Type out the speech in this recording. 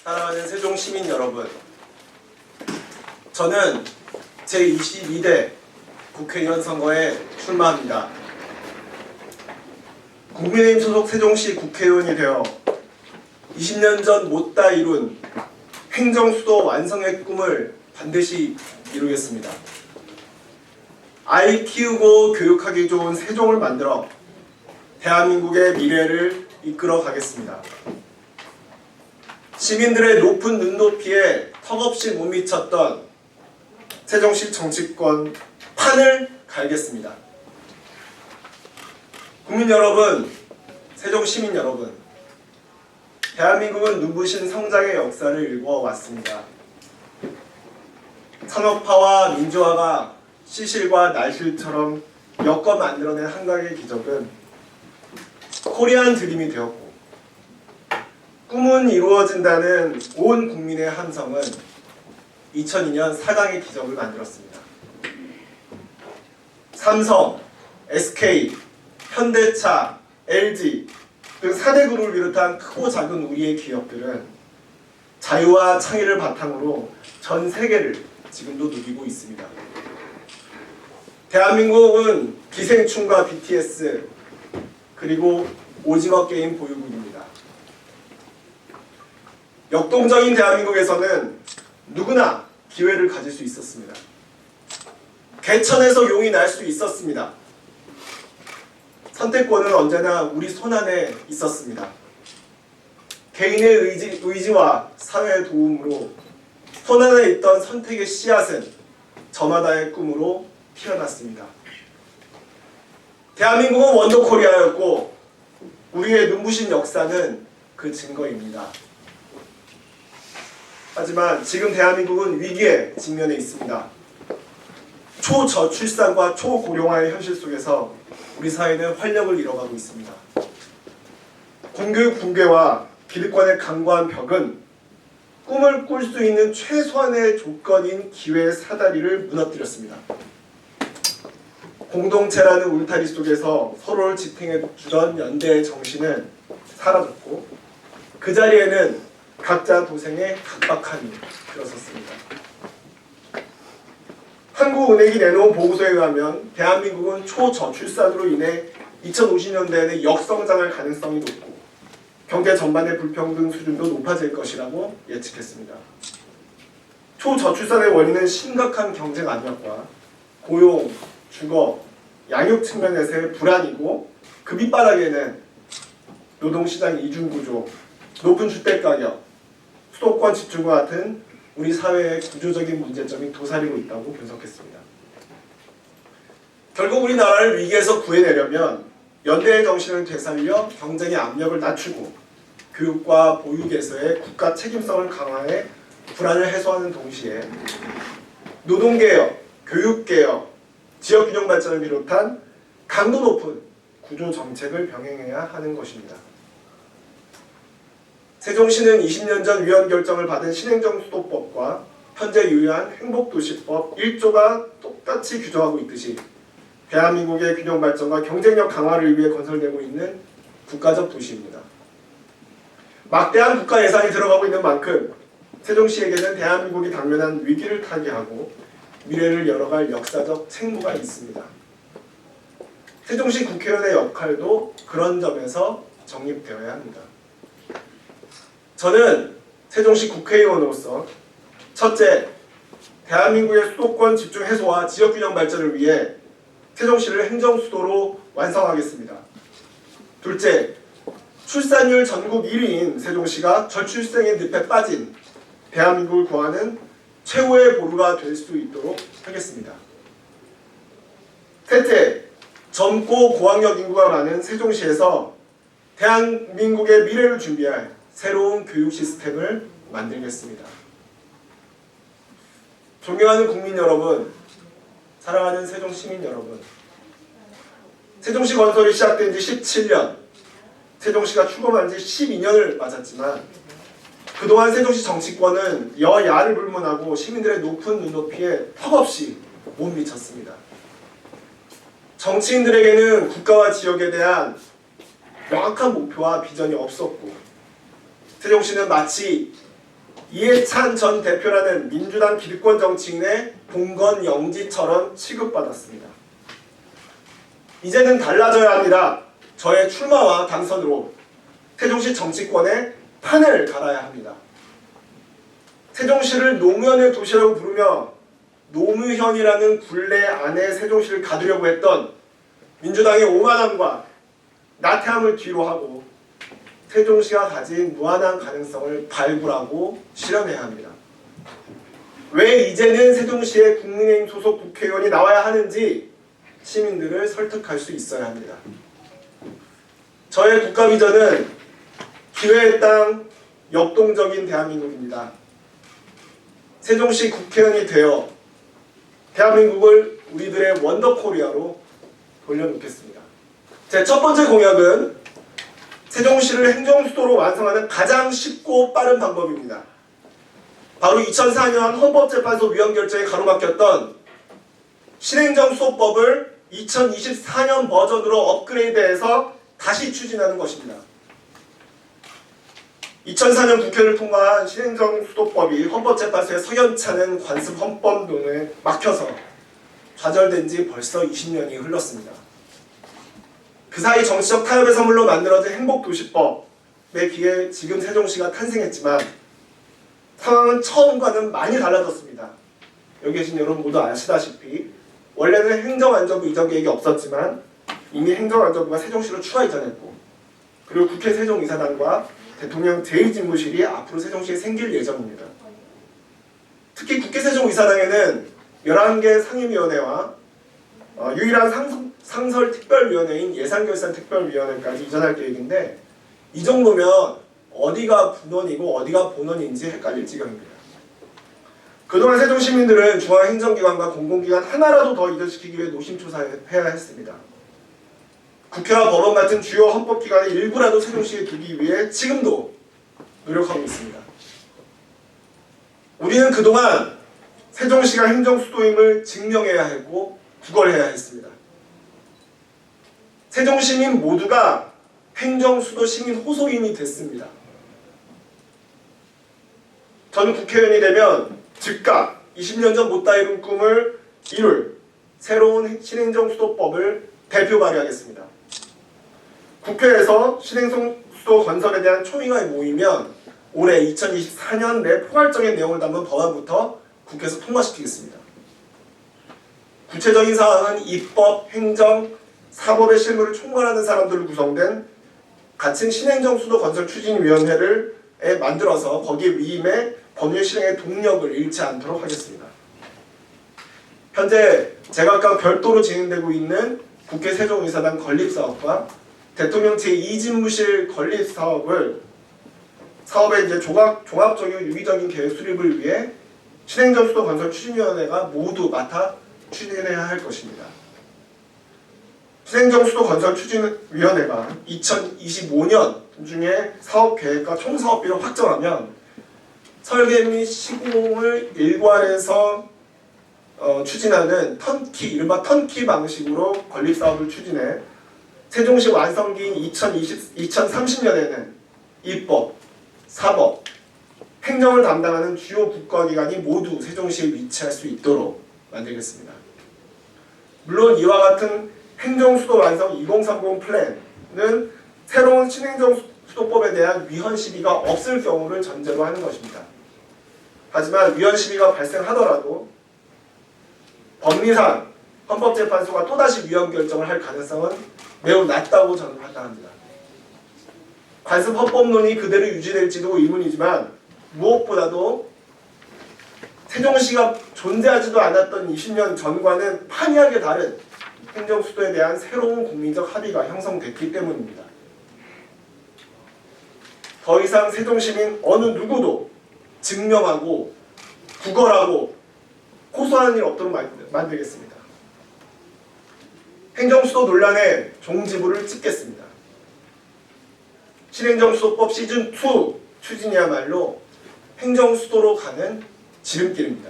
사랑하는 세종 시민 여러분, 저는 제22대 국회의원 선거에 출마합니다. 국민의힘 소속 세종시 국회의원이 되어 20년 전 못다 이룬 행정수도 완성의 꿈을 반드시 이루겠습니다. 아이 키우고 교육하기 좋은 세종을 만들어 대한민국의 미래를 이끌어 가겠습니다. 시민들의 높은 눈높이에 턱없이 못 미쳤던 세종시 정치권 판을 갈겠습니다. 국민 여러분, 세종 시민 여러분, 대한민국은 눈부신 성장의 역사를 일궈왔습니다. 산업화와 민주화가 시실과 날실처럼 엮어 만들어낸 한강의 기적은 코리안 드림이 되었고, 꿈은 이루어진다는 온 국민의 함성은 2002년 4강의 기적을 만들었습니다. 삼성, SK, 현대차, LG 등 4대 그룹을 비롯한 크고 작은 우리의 기업들은 자유와 창의를 바탕으로 전 세계를 지금도 누비고 있습니다. 대한민국은 기생충과 BTS 그리고 오징어 게임 보유국입니다. 역동적인 대한민국에서는 누구나 기회를 가질 수 있었습니다. 개천에서 용이 날 수 있었습니다. 선택권은 언제나 우리 손안에 있었습니다. 개인의 의지와 사회의 도움으로 손안에 있던 선택의 씨앗은 저마다의 꿈으로 피어났습니다. 대한민국은 원더코리아였고 우리의 눈부신 역사는 그 증거입니다. 하지만 지금 대한민국은 위기에 직면해 있습니다. 초저출산과 초고령화의 현실 속에서 우리 사회는 활력을 잃어가고 있습니다. 공교육 붕괴와 기득권의 강고한 벽은 꿈을 꿀 수 있는 최소한의 조건인 기회의 사다리를 무너뜨렸습니다. 공동체라는 울타리 속에서 서로를 지탱해주던 연대의 정신은 사라졌고 그 자리에는 각자 도생의 각박함이 들어섰습니다. 한국은행이 내놓은 보고서에 의하면 대한민국은 초저출산으로 인해 2050년대에는 역성장할 가능성이 높고 경제 전반의 불평등 수준도 높아질 것이라고 예측했습니다. 초저출산의 원인은 심각한 경쟁 압력과 고용, 주거, 양육 측면에서의 불안이고 그 밑바닥에는 노동시장 이중구조, 높은 주택가격, 수도권 집중과 같은 우리 사회의 구조적인 문제점이 도사리고 있다고 분석했습니다. 결국 우리나라를 위기에서 구해내려면 연대의 정신을 되살려 경쟁의 압력을 낮추고 교육과 보육에서의 국가 책임성을 강화해 불안을 해소하는 동시에 노동개혁, 교육개혁, 지역균형 발전을 비롯한 강도 높은 구조정책을 병행해야 하는 것입니다. 세종시는 20년 전 위헌 결정을 받은 신행정수도법과 현재 유효한 행복도시법 1조가 똑같이 규정하고 있듯이 대한민국의 균형 발전과 경쟁력 강화를 위해 건설되고 있는 국가적 도시입니다. 막대한 국가 예산이 들어가고 있는 만큼 세종시에게는 대한민국이 당면한 위기를 타개하고 미래를 열어갈 역사적 책무가 있습니다. 세종시 국회의원의 역할도 그런 점에서 정립되어야 합니다. 저는 세종시 국회의원으로서 첫째, 대한민국의 수도권 집중 해소와 지역균형 발전을 위해 세종시를 행정수도로 완성하겠습니다. 둘째, 출산율 전국 1위인 세종시가 저출생의 늪에 빠진 대한민국을 구하는 최후의 보루가 될 수 있도록 하겠습니다. 셋째, 젊고 고학력 인구가 많은 세종시에서 대한민국의 미래를 준비할 새로운 교육 시스템을 만들겠습니다. 존경하는 국민 여러분, 사랑하는 세종 시민 여러분, 세종시 건설이 시작된 지 17년, 세종시가 출범한 지 12년을 맞았지만 그동안 세종시 정치권은 여야를 불문하고 시민들의 높은 눈높이에 턱없이 못 미쳤습니다. 정치인들에게는 국가와 지역에 대한 명확한 목표와 비전이 없었고 세종시는 마치 이해찬 전 대표라는 민주당 기득권 정치인의 봉건 영지처럼 취급받았습니다. 이제는 달라져야 합니다. 저의 출마와 당선으로 세종시 정치권에 판을 갈아야 합니다. 세종시를 노무현의 도시라고 부르며 노무현이라는 굴레 안에 세종시를 가두려고 했던 민주당의 오만함과 나태함을 뒤로 하고 세종시가 가진 무한한 가능성을 발굴하고 실현해야 합니다. 왜 이제는 세종시에 국민의힘 소속 국회의원이 나와야 하는지 시민들을 설득할 수 있어야 합니다. 저의 국가 비전은 기회의 땅, 역동적인 대한민국입니다. 세종시 국회의원이 되어 대한민국을 우리들의 원더코리아로 돌려놓겠습니다. 제 첫 번째 공약은 세종시를 행정수도로 완성하는 가장 쉽고 빠른 방법입니다. 바로 2004년 헌법재판소 위헌 결정에 가로막혔던 신행정수도법을 2024년 버전으로 업그레이드해서 다시 추진하는 것입니다. 2004년 국회를 통과한 신행정수도법이 헌법재판소의 석연찮은 관습 헌법론에 막혀서 좌절된 지 벌써 20년이 흘렀습니다. 그 사이 정치적 타협의 선물로 만들어진 행복도시법에 기해 지금 세종시가 탄생했지만 상황은 처음과는 많이 달라졌습니다. 여기 계신 여러분 모두 아시다시피 원래는 행정안전부 이전 계획이 없었지만 이미 행정안전부가 세종시로 추가 이전했고 그리고 국회 세종이사당과 대통령 제1집무실이 앞으로 세종시에 생길 예정입니다. 특히 국회 세종이사당에는 11개 상임위원회와 유일한 상설특별위원회인 예산결산특별위원회까지 이전할 계획인데 이 정도면 어디가 분원이고 어디가 본원인지 헷갈릴 지경입니다. 그동안 세종시민들은 중앙행정기관과 공공기관 하나라도 더 이전시키기 위해 노심초사해야 했습니다. 국회와 법원 같은 주요 헌법기관의 일부라도 세종시에 두기 위해 지금도 노력하고 있습니다. 우리는 그동안 세종시가 행정수도임을 증명해야 했고 구걸해야 했습니다. 세종시민 모두가 행정수도 시민 호소인이 됐습니다. 저는 국회의원이 되면 즉각 20년 전 못다 이룬 꿈을 이룰 새로운 신행정수도법을 대표 발의하겠습니다. 국회에서 신행정수도 건설에 대한 초의가 모이면 올해 2024년 내 포괄적인 내용을 담은 법안부터 국회에서 통과시키겠습니다. 구체적인 사항은 입법, 행정, 사법의 실무를 총괄하는 사람들로 구성된 같은 신행정수도 건설 추진위원회를 만들어서 거기에 위임해 법률 실행의 동력을 잃지 않도록 하겠습니다. 현재 제각각 별도로 진행되고 있는 국회 세종이사당 건립사업과 대통령 제2집무실 건립사업의 이제 종합적이고 유기적인 계획 수립을 위해 신행정수도 건설 추진위원회가 모두 맡아 추진해야 할 것입니다. 신행정수도 건설 추진위원회가 2025년 중에 사업계획과 총사업비를 확정하면 설계 및 시공을 일괄해서 추진하는 이른바 턴키 방식으로 건립사업을 추진해 세종시 완성기인 2030년에는 입법, 사법, 행정을 담당하는 주요 국가기관이 모두 세종시에 위치할 수 있도록 만들겠습니다. 물론 이와 같은 행정수도 완성 2030 플랜은 새로운 신행정수도법에 대한 위헌 시비가 없을 경우를 전제로 하는 것입니다. 하지만 위헌 시비가 발생하더라도 법리상 헌법재판소가 또다시 위헌 결정을 할 가능성은 매우 낮다고 저는 판단합니다. 관습 헌법론이 그대로 유지될지도 의문이지만 무엇보다도 세종시가 존재하지도 않았던 20년 전과는 판이하게 다른 행정수도에 대한 새로운 국민적 합의가 형성됐기 때문입니다. 더 이상 세종시민 어느 누구도 증명하고 구걸하고 호소하는 일 없도록 만들겠습니다. 행정수도 논란의 종지부를 찍겠습니다. 신행정수도법 시즌2 추진이야말로 행정수도로 가는 지름길입니다.